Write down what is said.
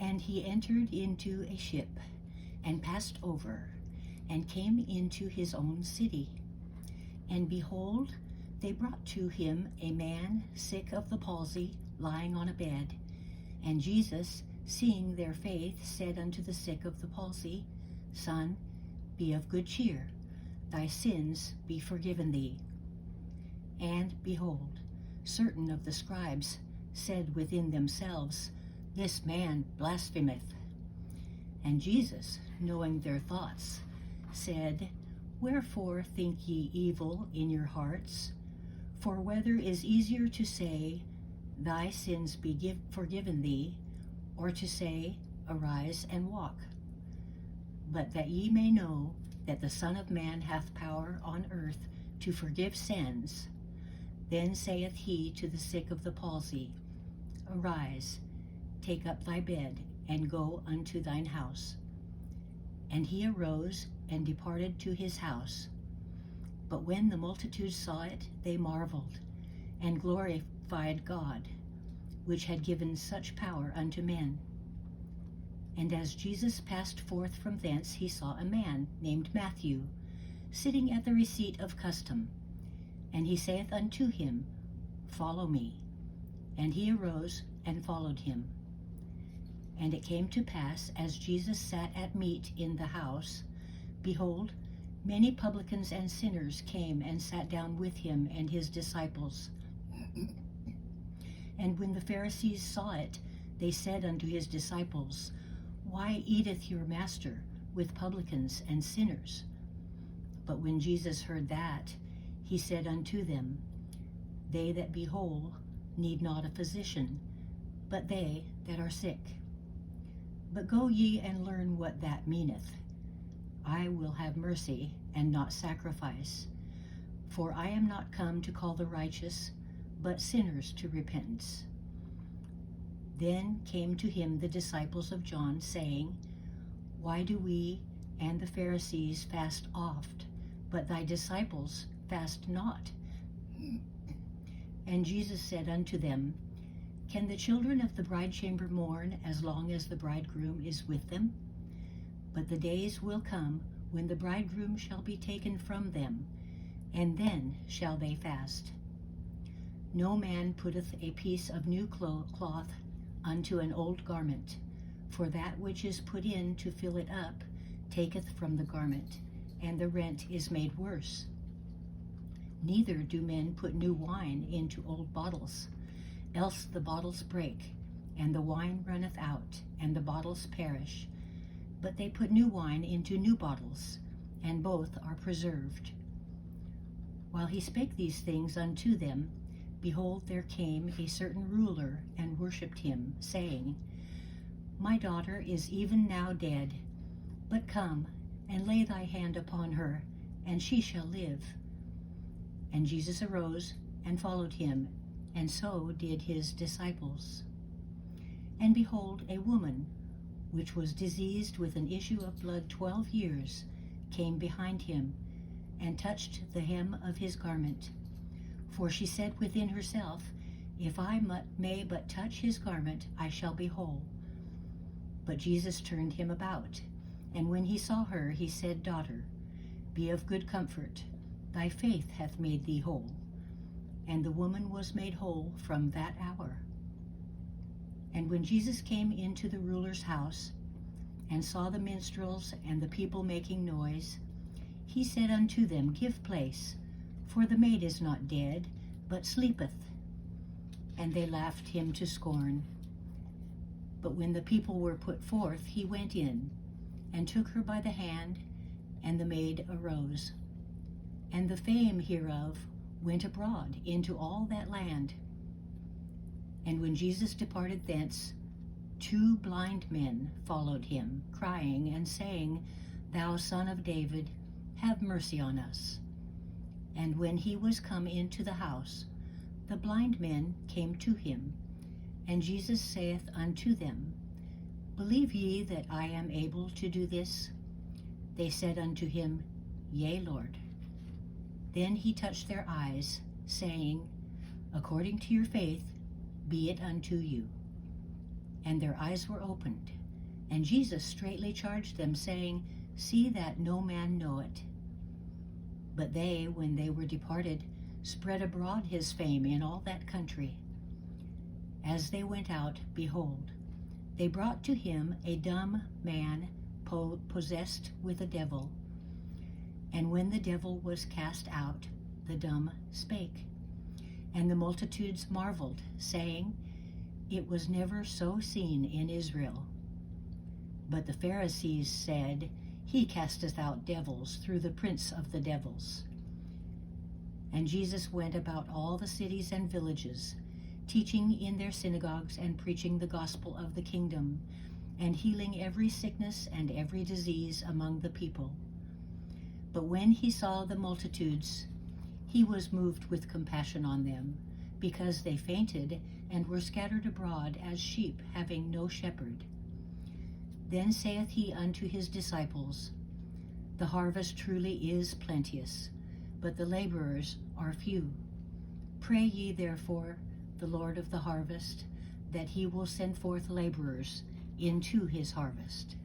And he entered into a ship, and passed over, and came into his own city. And behold, they brought to him a man sick of the palsy, lying on a bed. And Jesus, seeing their faith, said unto the sick of the palsy, Son, be of good cheer, thy sins be forgiven thee. And behold, certain of the scribes said within themselves, This man blasphemeth. And Jesus, knowing their thoughts, said, Wherefore think ye evil in your hearts? For whether is easier to say, Thy sins be forgiven thee, or to say, Arise and walk? But that ye may know that the Son of Man hath power on earth to forgive sins, then saith he to the sick of the palsy, Arise, take up thy bed, and go unto thine house. And he arose and departed to his house. But when the multitude saw it, they marveled, and glorified God, which had given such power unto men. And as Jesus passed forth from thence, he saw a man named Matthew, sitting at the receipt of custom. And he saith unto him, Follow me. And he arose and followed him. And it came to pass, as Jesus sat at meat in the house, behold, many publicans and sinners came and sat down with him and his disciples. And when the Pharisees saw it, they said unto his disciples, Why eateth your master with publicans and sinners? But when Jesus heard that, he said unto them, They that be whole need not a physician, but they that are sick. But go ye and learn what that meaneth. I will have mercy, and not sacrifice. For I am not come to call the righteous, but sinners to repentance. Then came to him the disciples of John, saying, Why do we and the Pharisees fast oft, but thy disciples fast not? And Jesus said unto them, Can the children of the bridechamber mourn as long as the bridegroom is with them? But the days will come when the bridegroom shall be taken from them, and then shall they fast. No man putteth a piece of new cloth unto an old garment, for that which is put in to fill it up taketh from the garment, and the rent is made worse. Neither do men put new wine into old bottles, else the bottles break, and the wine runneth out, and the bottles perish. But they put new wine into new bottles, and both are preserved. While he spake these things unto them, behold, there came a certain ruler, and worshipped him, saying, My daughter is even now dead, but come, and lay thy hand upon her, and she shall live. And Jesus arose, and followed him, and so did his disciples. And behold, a woman, which was diseased with an issue of blood 12 years, came behind him, and touched the hem of his garment. For she said within herself, If I may but touch his garment, I shall be whole. But Jesus turned him about, and when he saw her, he said, Daughter, be of good comfort, thy faith hath made thee whole. And the woman was made whole from that hour. And when Jesus came into the ruler's house, and saw the minstrels and the people making noise, he said unto them, Give place, for the maid is not dead, but sleepeth. And they laughed him to scorn. But when the people were put forth, he went in, and took her by the hand, and the maid arose. And the fame hereof went abroad into all that land. And when Jesus departed thence, 2 blind men followed him, crying and saying, Thou Son of David, have mercy on us. And when he was come into the house, the blind men came to him. And Jesus saith unto them, Believe ye that I am able to do this? They said unto him, Yea, Lord. Then he touched their eyes, saying, According to your faith, be it unto you. and their eyes were opened. And Jesus straitly charged them, saying, See that no man know it. But they, when they were departed, spread abroad his fame in all that country. As they went out, behold, they brought to him a dumb man possessed with a devil. And when the devil was cast out, the dumb spake. And the multitudes marveled, saying, It was never so seen in Israel. But the Pharisees said, He casteth out devils through the prince of the devils. And Jesus went about all the cities and villages, teaching in their synagogues and preaching the gospel of the kingdom, and healing every sickness and every disease among the people. But when he saw the multitudes, he was moved with compassion on them, because they fainted and were scattered abroad as sheep having no shepherd. Then saith he unto his disciples, The harvest truly is plenteous, but the laborers are few. Pray ye therefore the Lord of the harvest, that he will send forth laborers into his harvest.